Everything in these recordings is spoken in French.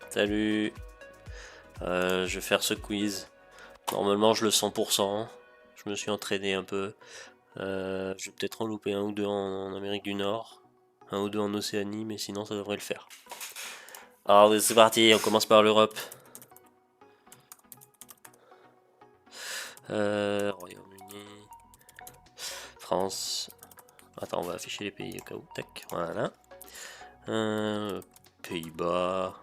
Salut. Je vais faire ce quiz. Normalement je le 100%. Je me suis entraîné un peu. Je vais peut-être en louper un ou deux en Amérique du Nord. Un ou deux en Océanie, mais sinon ça devrait le faire. Alors c'est parti, on commence par l'Europe. Royaume-Uni. France. Attends, on va afficher les pays au cas où. Tac, voilà. Pays-Bas.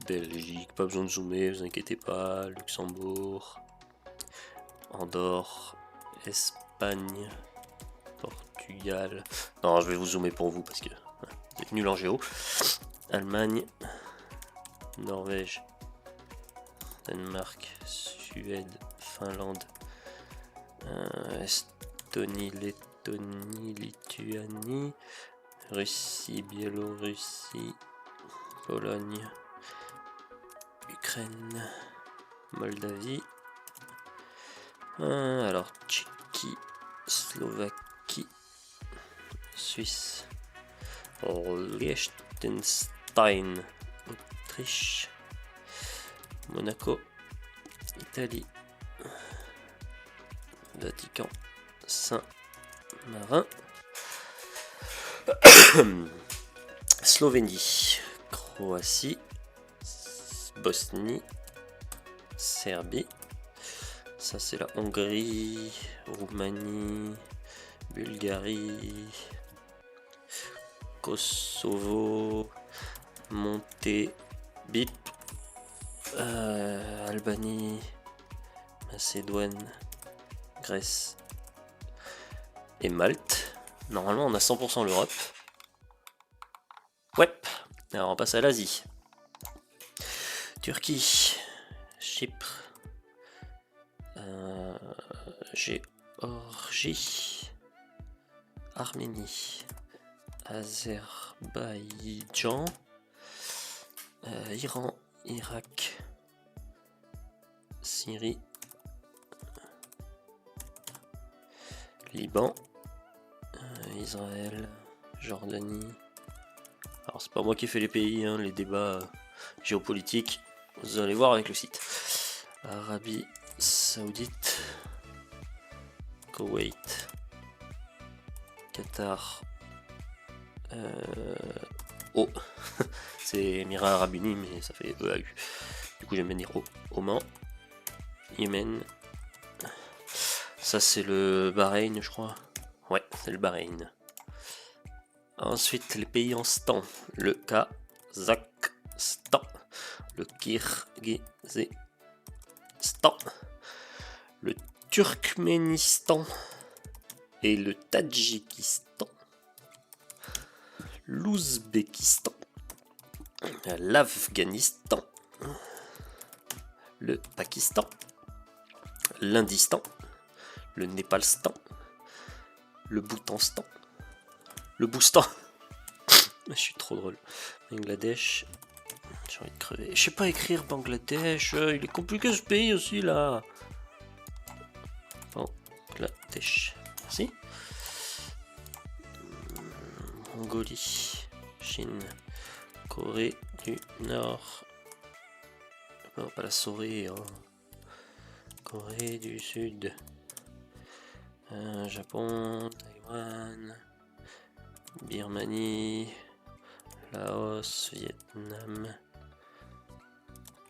Belgique, pas besoin de zoomer, vous inquiétez pas. Luxembourg. Andorre. Espagne. Portugal. Non, je vais vous zoomer pour vous parce que vous êtes nul en géo. Allemagne. Norvège. Danemark. Suède. Finlande. Estonie. Lettonie. Lituanie. Russie. Biélorussie. Pologne. Ukraine. Moldavie. Alors, Tchéquie. Slovaquie. Suisse. Liechtenstein. Autriche. Monaco. Italie. Vatican. Saint-Marin. Slovénie. Croatie. Bosnie. Serbie. Ça c'est la Hongrie. Roumanie. Bulgarie. Kosovo. Monténégro. Albanie. Macédoine. Grèce. Et Malte. Normalement on a 100% l'Europe. Ouais. Alors on passe à l'Asie. Turquie. Chypre. Géorgie. Arménie. Azerbaïdjan. Iran. Irak. Syrie. Liban. Israël. Jordanie. Alors c'est pas moi qui ai fait les pays, hein, les débats géopolitiques. Vous allez voir avec le site. Arabie Saoudite. Koweït. Qatar. Oh, c'est Émirats Arabes Unis, mais ça fait EAU. Du coup, j'aime bien dire Oman. Yémen. Ça, c'est le Bahreïn, je crois. Ouais, c'est le Bahreïn. Ensuite, les pays en stan. Le Kazakhstan. Le Kirghizistan. Le Turkménistan. Et le Tadjikistan. L'Ouzbékistan. L'Afghanistan. Le Pakistan. L'Indistan. Le Népalstan. Le Bhoutanstan. Le Boustan. Je suis trop drôle. Bangladesh. J'ai envie de crever. Je sais pas écrire Bangladesh. Il est compliqué ce pays aussi là. Bangladesh. Merci. Mongolie. Chine. Corée du Nord. Non, pas la Corée. Hein. Corée du Sud. Japon. Taïwan. Birmanie. Laos. Vietnam.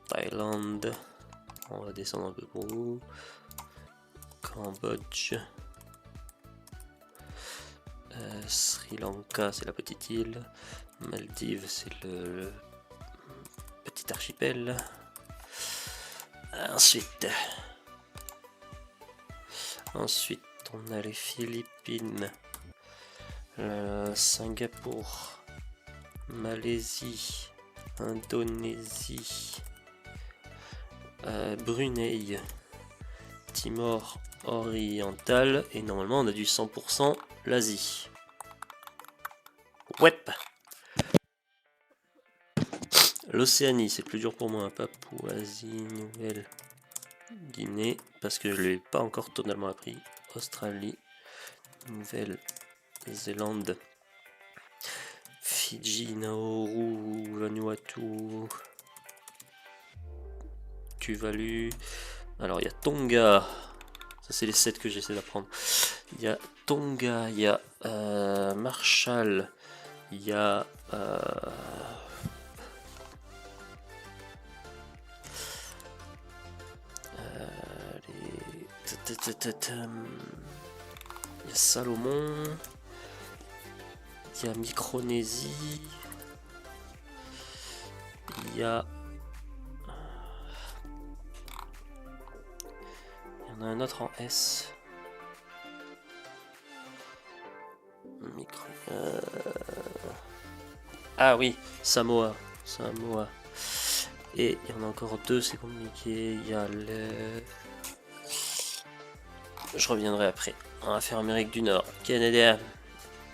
Thaïlande. On va descendre un peu pour vous. Cambodge. Sri Lanka, c'est la petite île. Maldives, c'est le petit archipel. Ensuite, on a les Philippines. Singapour. Malaisie. Indonésie. Brunei. Timor oriental. Et normalement, on a du 100% l'Asie. Ouais. L'Océanie, c'est plus dur pour moi. Papouasie, Nouvelle-Guinée, parce que je ne l'ai pas encore totalement appris. Australie, Nouvelle-Zélande, Fidji, Nauru, Vanuatu, Tuvalu. Alors il y a Tonga. Ça c'est les 7 que j'essaie d'apprendre. Il y a Tonga, il y a Marshall, il y a il y a Salomon, il y a Micronésie, il y en a un autre en S. Ah oui, Samoa. Et il y en a encore 2, c'est compliqué. Il y a le... Je reviendrai après. On va faire Amérique du Nord, Canada,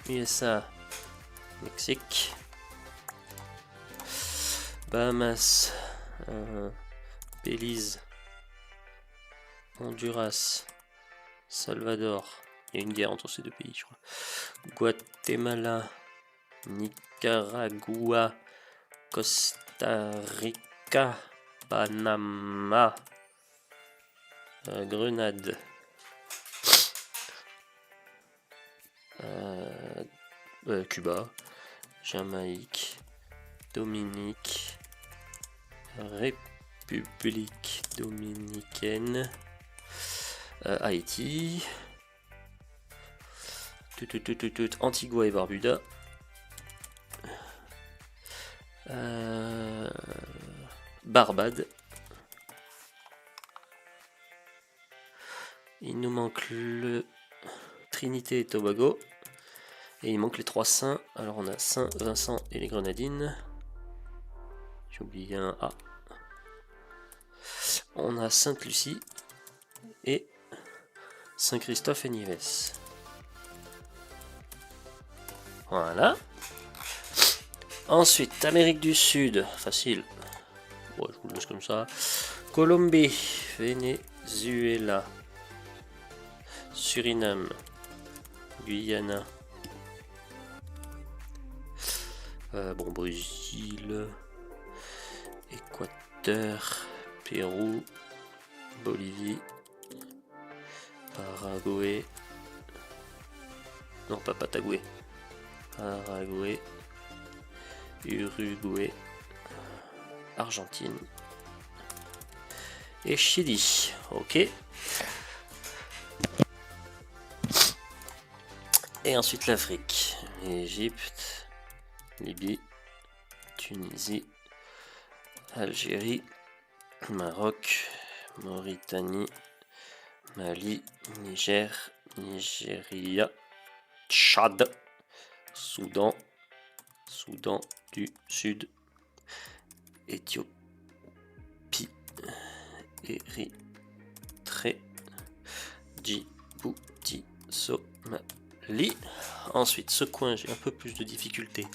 USA, Mexique, Bahamas, Belize, Honduras, Salvador. Il y a une guerre entre ces deux pays, je crois. Guatemala, Nicaragua, Costa Rica, Panama, Grenade, Cuba, Jamaïque, Dominique, République dominicaine, Haïti, Antigua et Barbuda, Barbade. Il nous manque le Trinité et Tobago. Et il manque les 3 saints. Alors on a Saint-Vincent et les Grenadines. J'ai oublié un A. On a Sainte-Lucie et Saint-Christophe et Nives. Voilà. Ensuite, Amérique du Sud. Facile. Bon, je vous le laisse comme ça. Colombie, Venezuela, Suriname, Guyana. Bon, Brésil, Équateur, Pérou, Bolivie, Paraguay, non pas Patagoué, Paraguay, Uruguay, Argentine et Chili. Ok. Et ensuite l'Afrique, Égypte, Libye, Tunisie, Algérie, Maroc, Mauritanie, Mali, Niger, Nigeria, Tchad, Soudan, Soudan du Sud, Éthiopie, Érythrée, Djibouti, Somalie. Ensuite, ce coin, j'ai un peu plus de difficultés.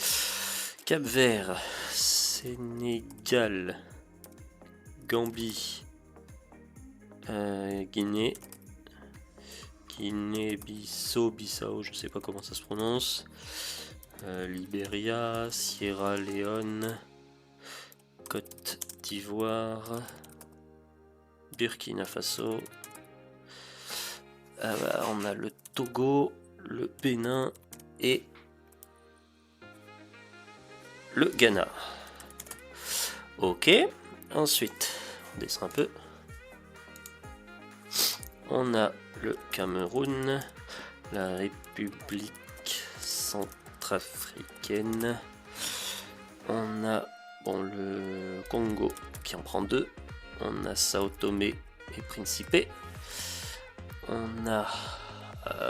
Cap-Vert, Sénégal, Gambie, Guinée, Bissau, je sais pas comment ça se prononce, Libéria, Sierra Leone, Côte d'Ivoire, Burkina Faso, on a le Togo, le Bénin et le Ghana. Ok, ensuite on descend un peu. On a le Cameroun, la République centrafricaine. On a le Congo qui en prend 2. On a Sao Tomé et Principe. On a...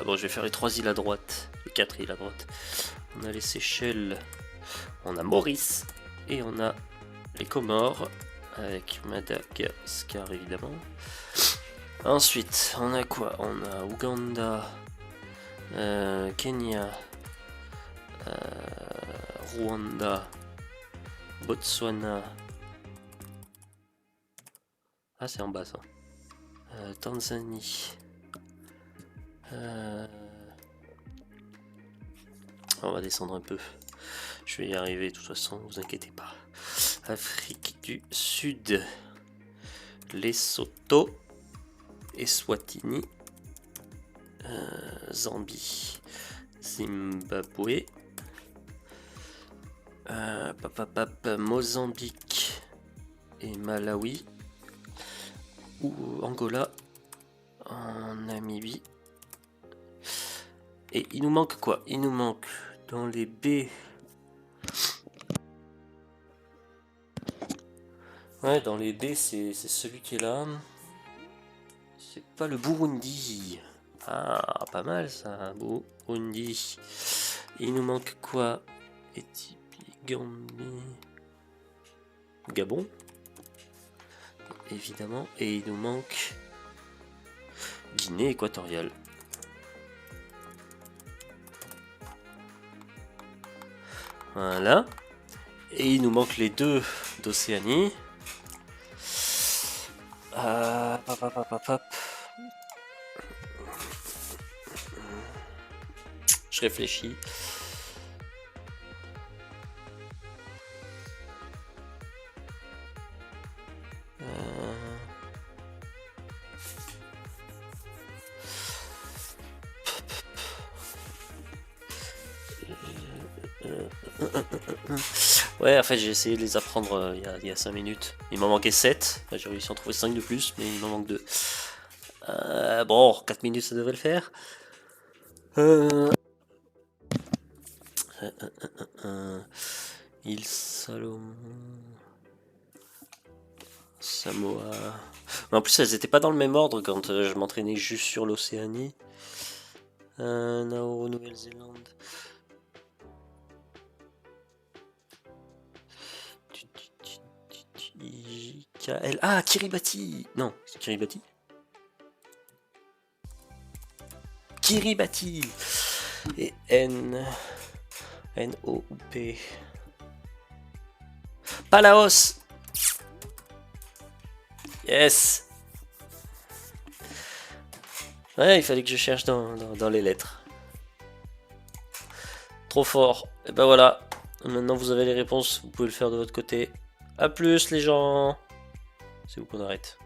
je vais faire les 3 îles à droite, les 4 îles à droite. On a les Seychelles, on a Maurice et on a les Comores avec Madagascar évidemment. Ensuite, on a quoi? On a Ouganda, Kenya, Rwanda, Botswana. Ah, c'est en bas ça. Tanzanie. On va descendre un peu. Je vais y arriver de toute façon, vous inquiétez pas. Afrique du Sud. Lesotho, Eswatini, Zambie, Zimbabwe, Mozambique et Malawi, ou Angola, en Namibie. Et il nous manque quoi? Il nous manque dans les B. Ouais, dans les B, c'est celui qui est là. C'est pas le Burundi. Ah, pas mal ça, Burundi. Il nous manque quoi? Éthiopie, Gambie, Gabon, évidemment. Et il nous manque Guinée équatoriale. Voilà. Et il nous manque les deux d'Océanie. Je réfléchis. Ouais, en fait, j'ai essayé de les apprendre il y a 5 minutes. Il m'en manquait 7. J'ai réussi à en trouver 5 de plus, mais il m'en manque 2. Bon, 4 minutes, ça devrait le faire. Île Salomon, Samoa. Mais en plus, elles étaient pas dans le même ordre quand je m'entraînais juste sur l'Océanie. Nauru, Nouvelle-Zélande. JKL. Ah, Kiribati. Non, c'est Kiribati. Kiribati. Et N-O-U-P. Palaos. Yes. Ouais, il fallait que je cherche dans les lettres. Trop fort. Et ben voilà. Maintenant vous avez les réponses. Vous pouvez le faire de votre côté. A plus les gens. C'est où qu'on arrête?